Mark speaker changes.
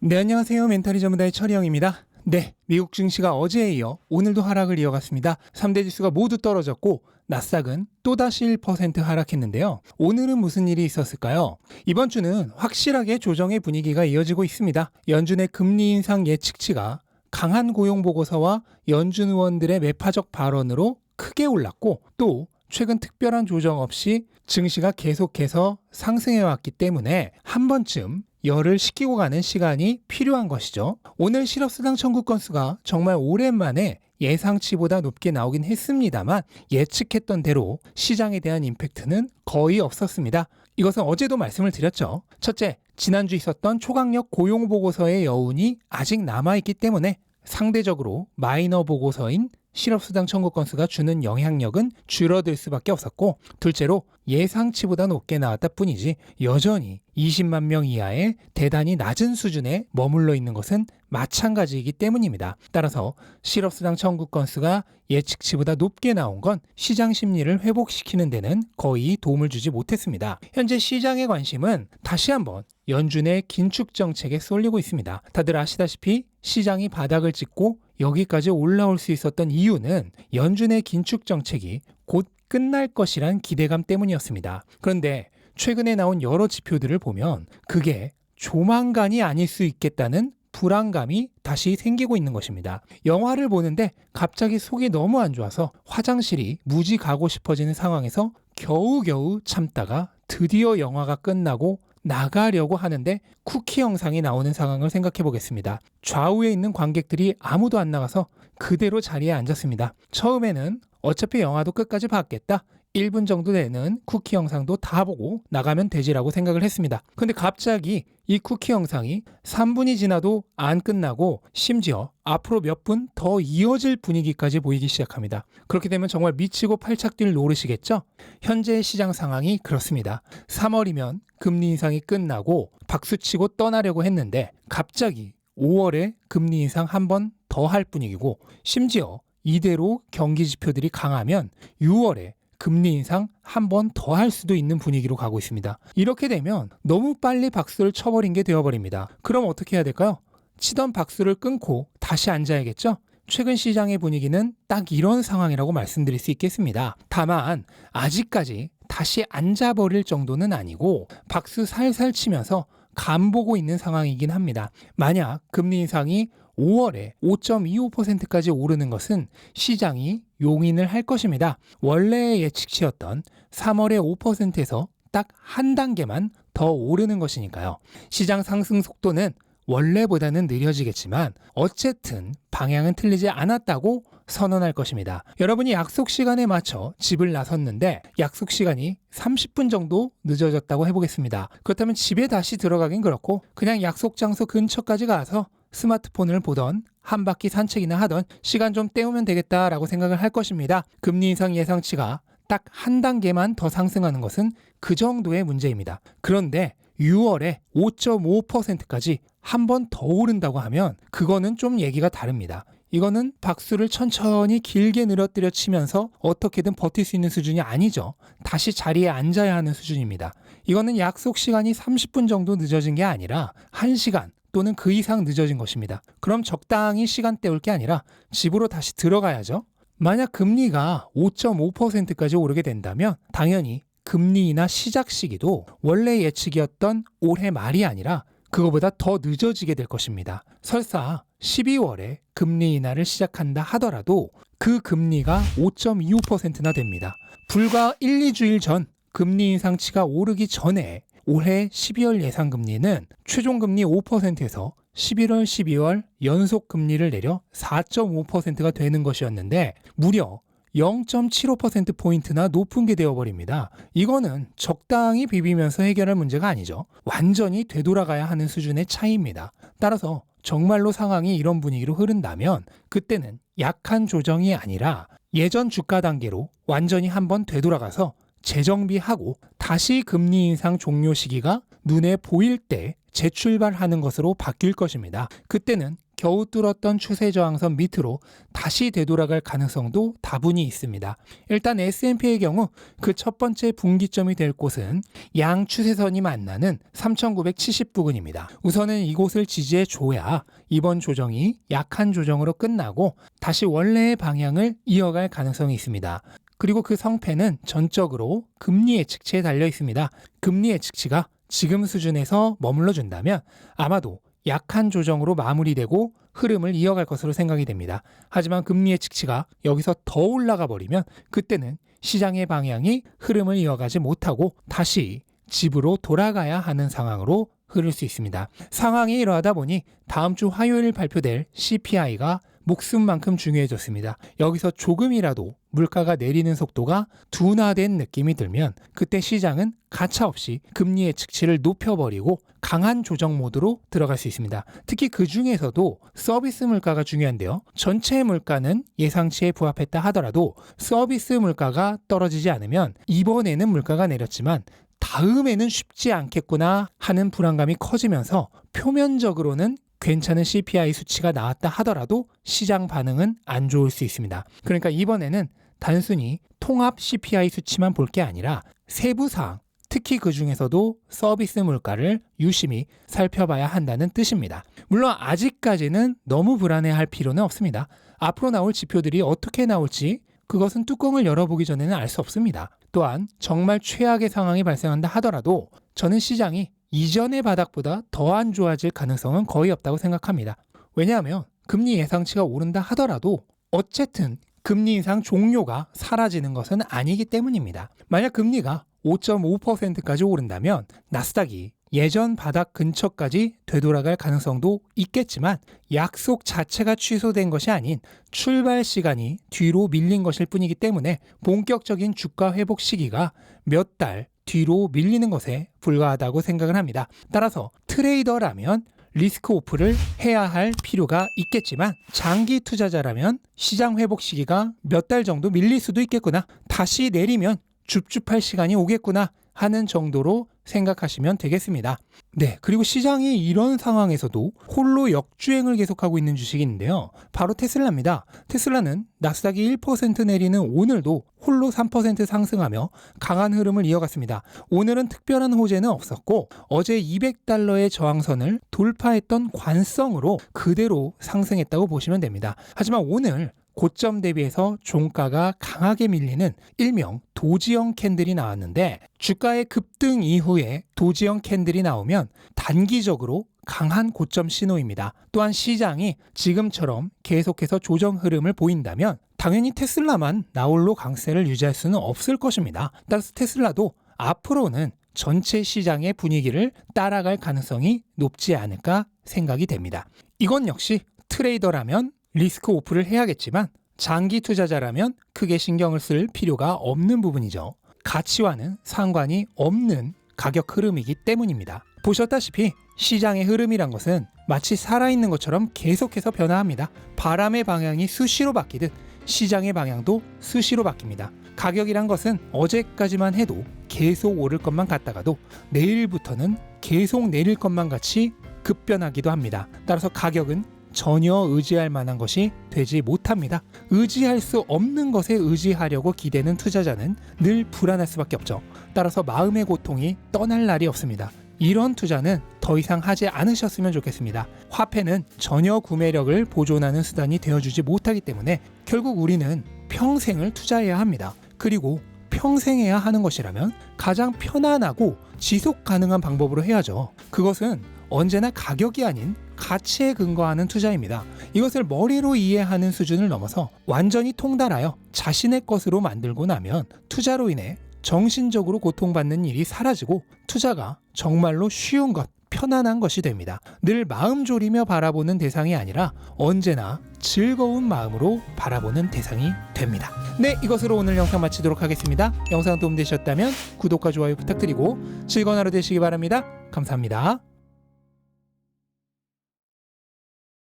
Speaker 1: 네, 안녕하세요. 멘탈이 전문가의 철이형입니다. 네, 미국 증시가 어제에 이어 오늘도 하락을 이어갔습니다. 3대 지수가 모두 떨어졌고 나스닥은 또다시 1% 하락했는데요. 오늘은 무슨 일이 있었을까요? 이번 주는 확실하게 조정의 분위기가 이어지고 있습니다. 연준의 금리 인상 예측치가 강한 고용 보고서와 연준 의원들의 매파적 발언으로 크게 올랐고, 또 최근 특별한 조정 없이 증시가 계속해서 상승해왔기 때문에 한 번쯤 열을 식히고 가는 시간이 필요한 것이죠. 오늘 실업수당 청구 건수가 정말 오랜만에 예상치보다 높게 나오긴 했습니다만 예측했던 대로 시장에 대한 임팩트는 거의 없었습니다. 이것은 어제도 말씀을 드렸죠. 첫째, 지난주 있었던 초강력 고용보고서의 여운이 아직 남아있기 때문에 상대적으로 마이너 보고서인 실업수당 청구 건수가 주는 영향력은 줄어들 수밖에 없었고, 둘째로 예상치보다 높게 나왔다 뿐이지 여전히 20만 명 이하의 대단히 낮은 수준에 머물러 있는 것은 마찬가지이기 때문입니다. 따라서 실업수당 청구 건수가 예측치보다 높게 나온 건 시장 심리를 회복시키는 데는 거의 도움을 주지 못했습니다. 현재 시장의 관심은 다시 한번 연준의 긴축 정책에 쏠리고 있습니다. 다들 아시다시피 시장이 바닥을 찍고 여기까지 올라올 수 있었던 이유는 연준의 긴축 정책이 곧 끝날 것이란 기대감 때문이었습니다. 그런데 최근에 나온 여러 지표들을 보면 그게 조만간이 아닐 수 있겠다는 불안감이 다시 생기고 있는 것입니다. 영화를 보는데 갑자기 속이 너무 안 좋아서 화장실이 무지 가고 싶어지는 상황에서 겨우겨우 참다가 드디어 영화가 끝나고 나가려고 하는데 쿠키 영상이 나오는 상황을 생각해 보겠습니다. 좌우에 있는 관객들이 아무도 안 나가서 그대로 자리에 앉았습니다. 처음에는 어차피 영화도 끝까지 봤겠다, 1분 정도 되는 쿠키 영상도 다 보고 나가면 되지라고 생각을 했습니다. 근데 갑자기 이 쿠키 영상이 3분이 지나도 안 끝나고 심지어 앞으로 몇 분 더 이어질 분위기까지 보이기 시작합니다. 그렇게 되면 정말 미치고 팔짝 뛸 노릇이겠죠? 현재의 시장 상황이 그렇습니다. 3월이면 금리 인상이 끝나고 박수치고 떠나려고 했는데 갑자기 5월에 금리 인상 한 번 더 할 분위기고, 심지어 이대로 경기 지표들이 강하면 6월에 금리 인상 한 번 더 할 수도 있는 분위기로 가고 있습니다. 이렇게 되면 너무 빨리 박수를 쳐버린 게 되어버립니다. 그럼 어떻게 해야 될까요? 치던 박수를 끊고 다시 앉아야겠죠? 최근 시장의 분위기는 딱 이런 상황이라고 말씀드릴 수 있겠습니다. 다만 아직까지 다시 앉아버릴 정도는 아니고 박수 살살 치면서 간보고 있는 상황이긴 합니다. 만약 금리 인상이 5월에 5.25%까지 오르는 것은 시장이 용인을 할 것입니다. 원래의 예측치였던 3월에 5%에서 딱 한 단계만 더 오르는 것이니까요. 시장 상승 속도는 원래보다는 느려지겠지만 어쨌든 방향은 틀리지 않았다고 선언할 것입니다. 여러분이 약속 시간에 맞춰 집을 나섰는데 약속 시간이 30분 정도 늦어졌다고 해보겠습니다. 그렇다면 집에 다시 들어가긴 그렇고 그냥 약속 장소 근처까지 가서 스마트폰을 보던 한 바퀴 산책이나 하던 시간 좀 때우면 되겠다라고 생각을 할 것입니다. 금리 인상 예상치가 딱 한 단계만 더 상승하는 것은 그 정도의 문제입니다. 그런데 6월에 5.5%까지 한 번 더 오른다고 하면 그거는 좀 얘기가 다릅니다. 이거는 박수를 천천히 길게 늘어뜨려 치면서 어떻게든 버틸 수 있는 수준이 아니죠. 다시 자리에 앉아야 하는 수준입니다. 이거는 약속 시간이 30분 정도 늦어진 게 아니라 1시간 또는 그 이상 늦어진 것입니다. 그럼 적당히 시간 때울 게 아니라 집으로 다시 들어가야죠. 만약 금리가 5.5%까지 오르게 된다면 당연히 금리 인하 시작 시기도 원래 예측이었던 올해 말이 아니라 그거보다 더 늦어지게 될 것입니다. 설사 12월에 금리 인하를 시작한다 하더라도 그 금리가 5.25%나 됩니다. 불과 1, 2주일 전 금리 인상치가 오르기 전에 올해 12월 예상금리는 최종금리 5%에서 11월, 12월 연속 금리를 내려 4.5%가 되는 것이었는데 무려 0.75%포인트나 높은 게 되어버립니다. 이거는 적당히 비비면서 해결할 문제가 아니죠. 완전히 되돌아가야 하는 수준의 차이입니다. 따라서 정말로 상황이 이런 분위기로 흐른다면 그때는 약한 조정이 아니라 예전 주가 단계로 완전히 한번 되돌아가서 재정비하고 다시 금리 인상 종료 시기가 눈에 보일 때 재출발하는 것으로 바뀔 것입니다. 그때는 겨우 뚫었던 추세 저항선 밑으로 다시 되돌아갈 가능성도 다분히 있습니다. 일단 S&P의 경우 그 첫 번째 분기점이 될 곳은 양 추세선이 만나는 3,970 부근입니다. 우선은 이곳을 지지해 줘야 이번 조정이 약한 조정으로 끝나고 다시 원래의 방향을 이어갈 가능성이 있습니다. 그리고 그 성패는 전적으로 금리 예측치에 달려 있습니다. 금리 예측치가 지금 수준에서 머물러 준다면 아마도 약한 조정으로 마무리되고 흐름을 이어갈 것으로 생각이 됩니다. 하지만 금리 예측치가 여기서 더 올라가 버리면 그때는 시장의 방향이 흐름을 이어가지 못하고 다시 집으로 돌아가야 하는 상황으로 흐를 수 있습니다. 상황이 이러하다 보니 다음 주 화요일 발표될 CPI가 목숨만큼 중요해졌습니다. 여기서 조금이라도 물가가 내리는 속도가 둔화된 느낌이 들면 그때 시장은 가차없이 금리 예측치를 높여버리고 강한 조정 모드로 들어갈 수 있습니다. 특히 그 중에서도 서비스 물가가 중요한데요. 전체 물가는 예상치에 부합했다 하더라도 서비스 물가가 떨어지지 않으면 이번에는 물가가 내렸지만 다음에는 쉽지 않겠구나 하는 불안감이 커지면서 표면적으로는 괜찮은 CPI 수치가 나왔다 하더라도 시장 반응은 안 좋을 수 있습니다. 그러니까 이번에는 단순히 통합 CPI 수치만 볼 게 아니라 세부 사항, 특히 그 중에서도 서비스 물가를 유심히 살펴봐야 한다는 뜻입니다. 물론 아직까지는 너무 불안해할 필요는 없습니다. 앞으로 나올 지표들이 어떻게 나올지 그것은 뚜껑을 열어보기 전에는 알 수 없습니다. 또한 정말 최악의 상황이 발생한다 하더라도 저는 시장이 이전의 바닥보다 더 안 좋아질 가능성은 거의 없다고 생각합니다. 왜냐하면 금리 예상치가 오른다 하더라도 어쨌든 금리 인상 종료가 사라지는 것은 아니기 때문입니다. 만약 금리가 5.5%까지 오른다면 나스닥이 예전 바닥 근처까지 되돌아갈 가능성도 있겠지만 약속 자체가 취소된 것이 아닌 출발 시간이 뒤로 밀린 것일 뿐이기 때문에 본격적인 주가 회복 시기가 몇 달 뒤로 밀리는 것에 불과하다고 생각을 합니다. 따라서 트레이더라면 리스크 오프를 해야 할 필요가 있겠지만 장기 투자자라면 시장 회복 시기가 몇 달 정도 밀릴 수도 있겠구나, 다시 내리면 줍줍할 시간이 오겠구나 하는 정도로 생각하시면 되겠습니다. 네, 그리고 시장이 이런 상황에서도 홀로 역주행을 계속하고 있는 주식이 있는데요. 바로 테슬라입니다. 테슬라는 나스닥이 1% 내리는 오늘도 홀로 3% 상승하며 강한 흐름을 이어갔습니다. 오늘은 특별한 호재는 없었고 어제 200달러의 저항선을 돌파했던 관성으로 그대로 상승했다고 보시면 됩니다. 하지만 오늘 고점 대비해서 종가가 강하게 밀리는 일명 도지형 캔들이 나왔는데 주가의 급등 이후에 도지형 캔들이 나오면 단기적으로 강한 고점 신호입니다. 또한 시장이 지금처럼 계속해서 조정 흐름을 보인다면 당연히 테슬라만 나홀로 강세를 유지할 수는 없을 것입니다. 따라서 테슬라도 앞으로는 전체 시장의 분위기를 따라갈 가능성이 높지 않을까 생각이 됩니다. 이건 역시 트레이더라면 리스크 오프를 해야겠지만 장기 투자자라면 크게 신경을 쓸 필요가 없는 부분이죠. 가치와는 상관이 없는 가격 흐름이기 때문입니다. 보셨다시피 시장의 흐름이란 것은 마치 살아있는 것처럼 계속해서 변화합니다. 바람의 방향이 수시로 바뀌듯 시장의 방향도 수시로 바뀝니다. 가격이란 것은 어제까지만 해도 계속 오를 것만 같다가도 내일부터는 계속 내릴 것만 같이 급변하기도 합니다. 따라서 가격은 전혀 의지할 만한 것이 되지 못합니다. 의지할 수 없는 것에 의지하려고 기대는 투자자는 늘 불안할 수밖에 없죠. 따라서 마음의 고통이 떠날 날이 없습니다. 이런 투자는 더 이상 하지 않으셨으면 좋겠습니다. 화폐는 전혀 구매력을 보존하는 수단이 되어주지 못하기 때문에 결국 우리는 평생을 투자해야 합니다. 그리고 평생 해야 하는 것이라면 가장 편안하고 지속 가능한 방법으로 해야죠. 그것은 언제나 가격이 아닌 가치에 근거하는 투자입니다. 이것을 머리로 이해하는 수준을 넘어서 완전히 통달하여 자신의 것으로 만들고 나면 투자로 인해 정신적으로 고통받는 일이 사라지고 투자가 정말로 쉬운 것, 편안한 것이 됩니다. 늘 마음 졸이며 바라보는 대상이 아니라 언제나 즐거운 마음으로 바라보는 대상이 됩니다. 네, 이것으로 오늘 영상 마치도록 하겠습니다. 영상 도움되셨다면 구독과 좋아요 부탁드리고 즐거운 하루 되시기 바랍니다. 감사합니다.